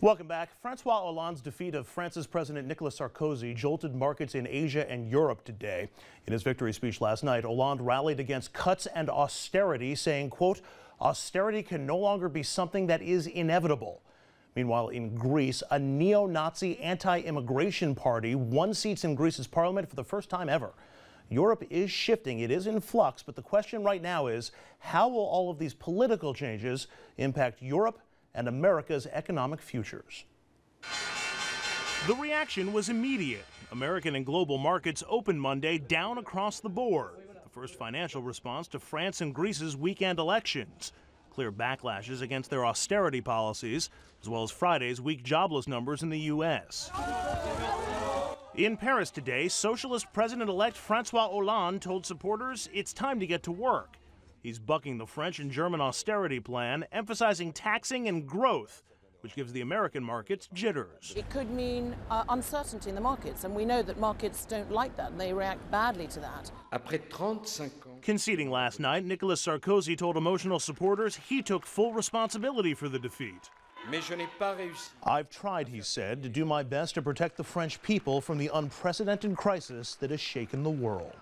Welcome back. Francois Hollande's defeat of France's President Nicolas Sarkozy jolted markets in Asia and Europe today. In his victory speech last night, Hollande rallied against cuts and austerity, saying, quote, "Austerity can no longer be something that is inevitable." Meanwhile, in Greece, a neo-Nazi anti-immigration party won seats in Greece's parliament for the first time ever. Europe is shifting. It is in flux, but the question right now is, how will all of these political changes impact Europe and America's economic futures? The reaction was immediate. American and global markets opened Monday down across the board. The first financial response to France and Greece's weekend elections. Clear backlashes against their austerity policies, as well as Friday's weak jobless numbers in the U.S. In Paris today, Socialist President-elect Francois Hollande told supporters it's time to get to work. He's bucking the French and German austerity plan, emphasizing taxing and growth, which gives the American markets jitters. It could mean uncertainty in the markets, and we know that markets don't like that, and they react badly to that. Conceding last night, Nicolas Sarkozy told emotional supporters he took full responsibility for the defeat. I've tried, he said, to do my best to protect the French people from the unprecedented crisis that has shaken the world.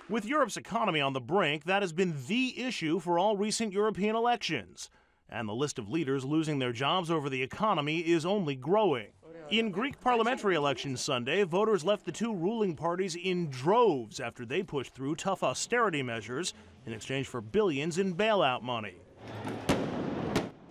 With Europe's economy on the brink, that has been the issue for all recent European elections. And the list of leaders losing their jobs over the economy is only growing. In Greek parliamentary elections Sunday, voters left the two ruling parties in droves after they pushed through tough austerity measures in exchange for billions in bailout money.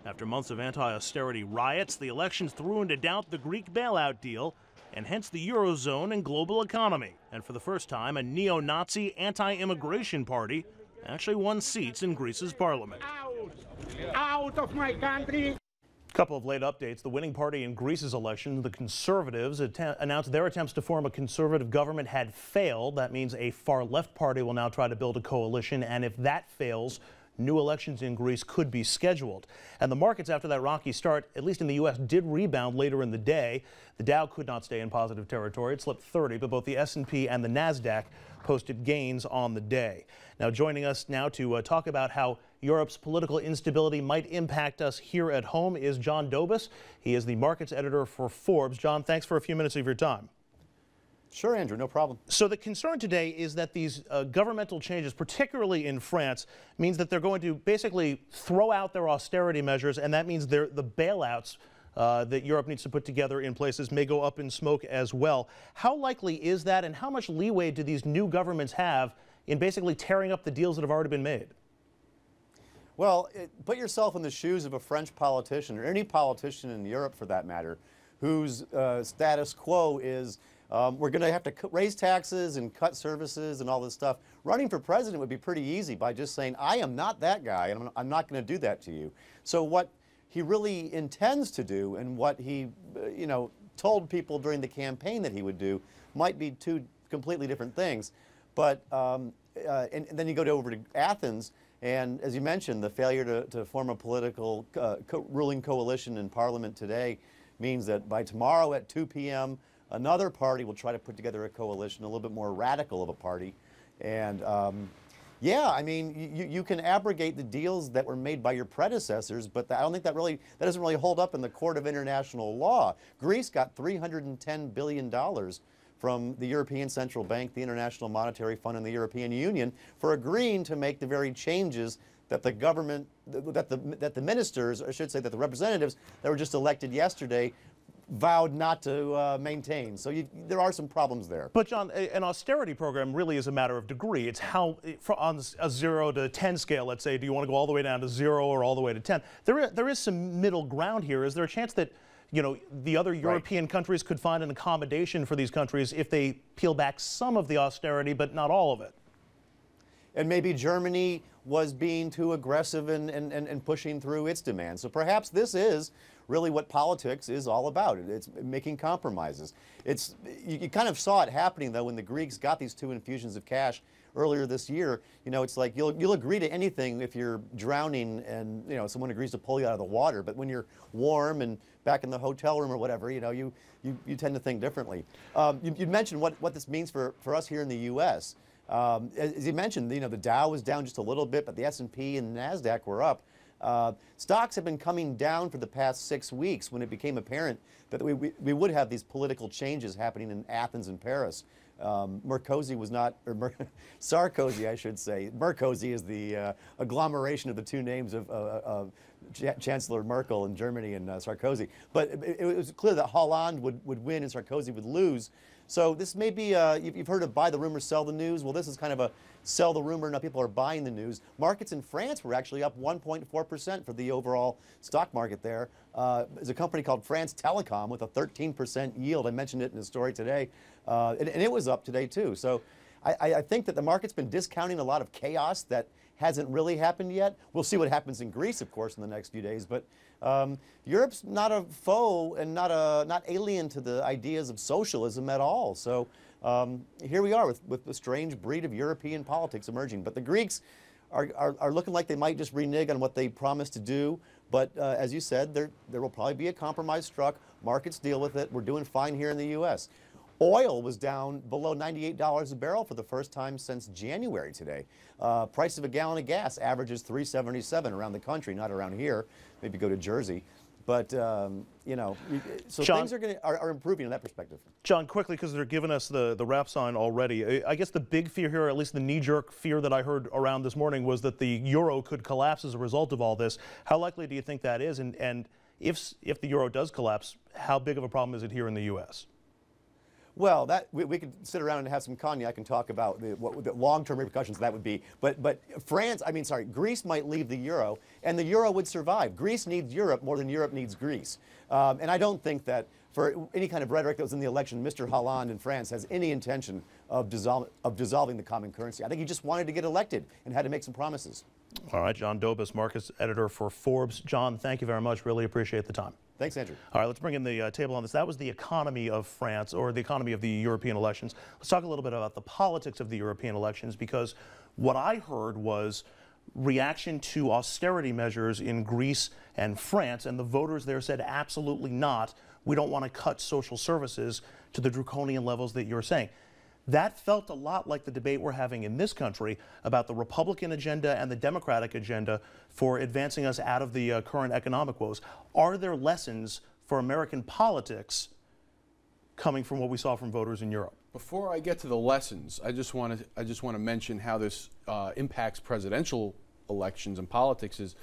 After months of anti-austerity riots, the elections threw into doubt the Greek bailout deal and hence the Eurozone and global economy. And for the first time, a neo-Nazi anti-immigration party actually won seats in Greece's parliament. Out of my country! A couple of late updates. The winning party in Greece's election, the Conservatives, announced their attempts to form a conservative government had failed. That means a far-left party will now try to build a coalition, and if that fails, new elections in Greece could be scheduled. And the markets after that rocky start, at least in the U.S., did rebound later in the day. The Dow could not stay in positive territory. It slipped 30, but both the S&P and the NASDAQ posted gains on the day. Now, joining us now to talk about how Europe's political instability might impact us here at home is John Dobosz. He is the markets editor for Forbes. John, thanks for a few minutes of your time. Sure, Andrew, no problem. So the concern today is that these governmental changes, particularly in France, means that they're going to basically throw out their austerity measures, and that means the bailouts that Europe needs to put together in places may go up in smoke as well. How likely is that, and how much leeway do these new governments have in basically tearing up the deals that have already been made? Well, put yourself in the shoes of a French politician, or any politician in Europe for that matter, whose status quo is we're going to have to raise taxes and cut services and all this stuff. Running for president would be pretty easy by just saying, I am not that guy, and I'm not going to do that to you. So what he really intends to do, and what he told people during the campaign that he would do, might be two completely different things. But and then you go over to Athens, and as you mentioned, the failure to form a political ruling coalition in Parliament today means that by tomorrow at 2 p.m., another party will try to put together a coalition, a little bit more radical of a party. And yeah, I mean, you can abrogate the deals that were made by your predecessors, but I don't think that doesn't really hold up in the court of international law. Greece got $310 billion from the European Central Bank, the International Monetary Fund, and the European Union for agreeing to make the very changes that the government, that the ministers, or I should say that the representatives that were just elected yesterday vowed not to maintain. So there are some problems there. But John, an austerity program really is a matter of degree. It's how, on a 0 to 10 scale, let's say, do you want to go all the way down to 0 or all the way to 10? There is some middle ground here. Is there a chance that, the other European countries could find an accommodation for these countries if they peel back some of the austerity, but not all of it? And maybe Germany was being too aggressive and pushing through its demands. So perhaps this is really what politics is all about. It's making compromises. You kind of saw it happening, though, when the Greeks got these 2 infusions of cash earlier this year. It's like you'll agree to anything if you're drowning and someone agrees to pull you out of the water. But when you're warm and back in the hotel room or whatever, you tend to think differently. You mentioned what this means for us here in the U.S. As you mentioned, the Dow was down just a little bit, but the S&P and the NASDAQ were up. Stocks have been coming down for the past 6 weeks when it became apparent that we would have these political changes happening in Athens and Paris. Merkozy was not, or Sarkozy, I should say. Merkozy is the agglomeration of the two names of Chancellor Merkel in Germany and Sarkozy. But it was clear that Hollande would win and Sarkozy would lose. So this may be, you've heard of buy the rumor, sell the news. Well, this is kind of a sell the rumor. Now people are buying the news. Markets in France were actually up 1.4% for the overall stock market there. There's a company called France Telecom with a 13% yield. I mentioned it in the story today. And it was up today too. So I think that the market's been discounting a lot of chaos that hasn't really happened yet. We'll see what happens in Greece, of course, in the next few days. But Europe's not a foe and not alien to the ideas of socialism at all. So here we are with a strange breed of European politics emerging. But the Greeks are looking like they might just renege on what they promised to do. But as you said, there will probably be a compromise struck. Markets deal with it. We're doing fine here in the U.S. Oil was down below $98 a barrel for the first time since January today. Price of a gallon of gas averages $3.77 around the country, not around here. Maybe go to Jersey. But, you know, so John, things are improving in that perspective. John, quickly, because they're giving us the wrap sign already. I guess the big fear here, or at least the knee-jerk fear that I heard around this morning, was that the euro could collapse as a result of all this. How likely do you think that is? And if the euro does collapse, how big of a problem is it here in the U.S.? Well, we could sit around and have some cognac and talk about what the long-term repercussions that would be. But Greece might leave the euro, and the euro would survive. Greece needs Europe more than Europe needs Greece. And I don't think that for any kind of rhetoric that was in the election, Mr. Hollande in France has any intention of dissolving the common currency. I think he just wanted to get elected and had to make some promises. All right, John Dobosz, Markets Editor for Forbes. John, thank you very much. Really appreciate the time. Thanks, Andrew. All right, let's bring in the table on this. That was the economy of France, or the economy of the European elections. Let's talk a little bit about the politics of the European elections, because what I heard was reaction to austerity measures in Greece and France, and the voters there said absolutely not. We don't want to cut social services to the draconian levels that you're saying. That felt a lot like the debate we're having in this country about the Republican agenda and the Democratic agenda for advancing us out of the current economic woes. Are there lessons for American politics coming from what we saw from voters in Europe? Before I get to the lessons, I just want to mention how this impacts presidential elections and politics. Is,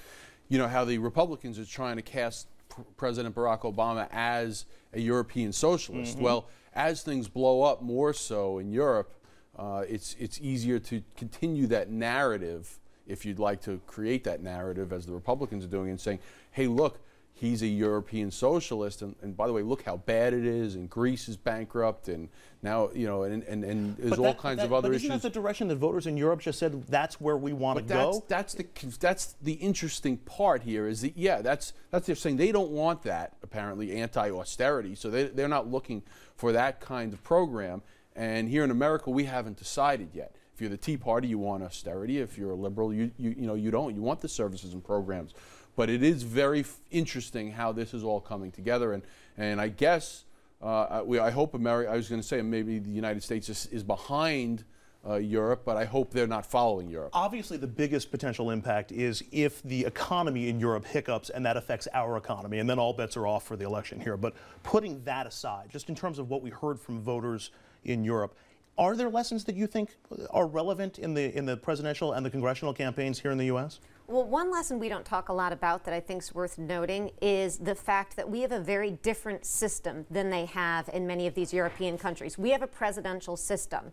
you know, how the Republicans are trying to cast President Barack Obama as a European socialist. Mm-hmm. Well, as things blow up more so in Europe, it's easier to continue that narrative, if you'd like to create that narrative, as the Republicans are doing, and saying, hey, look, he's a European socialist, and by the way, look how bad it is, and Greece is bankrupt, and now, you know, and there's all kinds of other issues. Isn't that the direction that voters in Europe just said that's where we want to go? That's the interesting part here, is that, yeah, that's they're saying they don't want that, apparently, anti-austerity, so they're not looking for that kind of program. And here in America, we haven't decided yet. If you're the Tea Party, you want austerity. If you're a liberal, you don't. You want the services and programs. But it is very interesting how this is all coming together. And I guess, I hope America, I was going to say maybe the United States is behind Europe, but I hope they're not following Europe. Obviously, the biggest potential impact is if the economy in Europe hiccups and that affects our economy, and then all bets are off for the election here. But putting that aside, just in terms of what we heard from voters in Europe, are there lessons that you think are relevant in the presidential and the congressional campaigns here in the U.S.? Well, one lesson we don't talk a lot about that I think is worth noting is the fact that we have a very different system than they have in many of these European countries. We have a presidential system,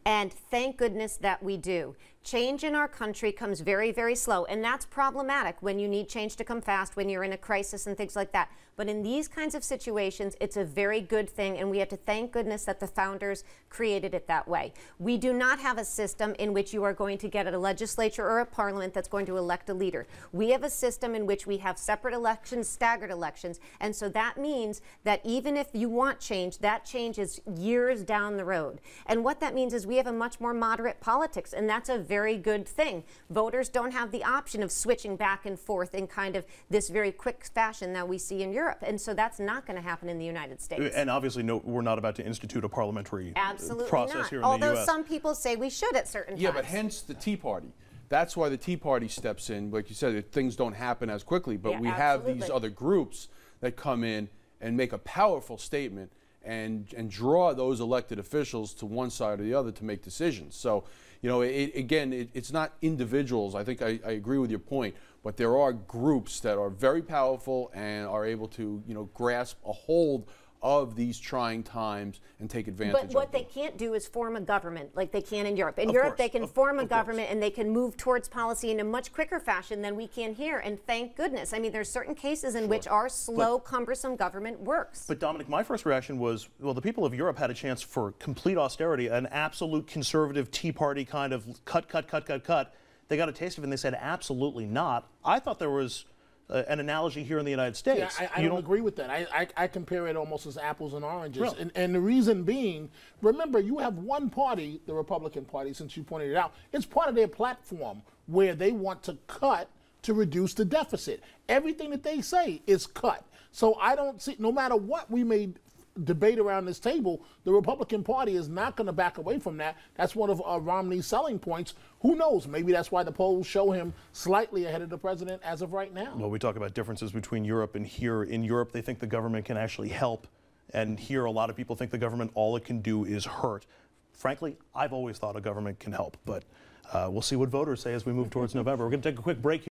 and thank goodness that we do. Change in our country comes very, very slow, and that's problematic when you need change to come fast, when you're in a crisis and things like that. But in these kinds of situations, it's a very good thing, and we have to thank goodness that the founders created it that way. We do not have a system in which you are going to get a legislature or a parliament that's going to elect a leader. We have a system in which we have separate elections, staggered elections, and so that means that even if you want change, that change is years down the road. And what that means is we have a much more moderate politics, and that's a very good thing. Voters don't have the option of switching back and forth in kind of this very quick fashion that we see in Europe, and so that's not going to happen in the United States. And obviously, no, we're not about to institute a parliamentary Absolutely process not. here in the U.S. Although some people say we should at certain times. Yeah, but hence the Tea Party. That's why the Tea Party steps in. Like you said, things don't happen as quickly, but Yeah, we have absolutely. these other groups that come in and make a powerful statement and draw those elected officials to one side or the other to make decisions. So, you know, it's not individuals. I think I agree with your point, but there are groups that are very powerful and are able to, you know, grasp a hold of these trying times and take advantage of them. But what they can't do is form a government like they can in Europe. In Of Europe, course, they can form a of government and they can move towards policy in a much quicker fashion than we can here. And thank goodness. I mean, there's certain cases in which our slow, cumbersome government works. But Dominic, my first reaction was, well, the people of Europe had a chance for complete austerity, an absolute conservative Tea Party kind of cut. They got a taste of it and they said, absolutely not. I thought there was an analogy here in the United States. Yeah, I don't agree with that. I compare it almost as apples and oranges. Really? And the reason being, remember, you have one party, the Republican Party, since you pointed it out, it's part of their platform where they want to cut to reduce the deficit. Everything that they say is cut. So I don't see, no matter what we may debate around this table, the Republican Party is not going to back away from that. That's one of Romney's selling points. Who knows? Maybe that's why the polls show him slightly ahead of the president as of right now. Well, we talk about differences between Europe and here. In Europe, they think the government can actually help. And here, a lot of people think the government, all it can do is hurt. Frankly, I've always thought a government can help. But we'll see what voters say as we move towards November. We're going to take a quick break here.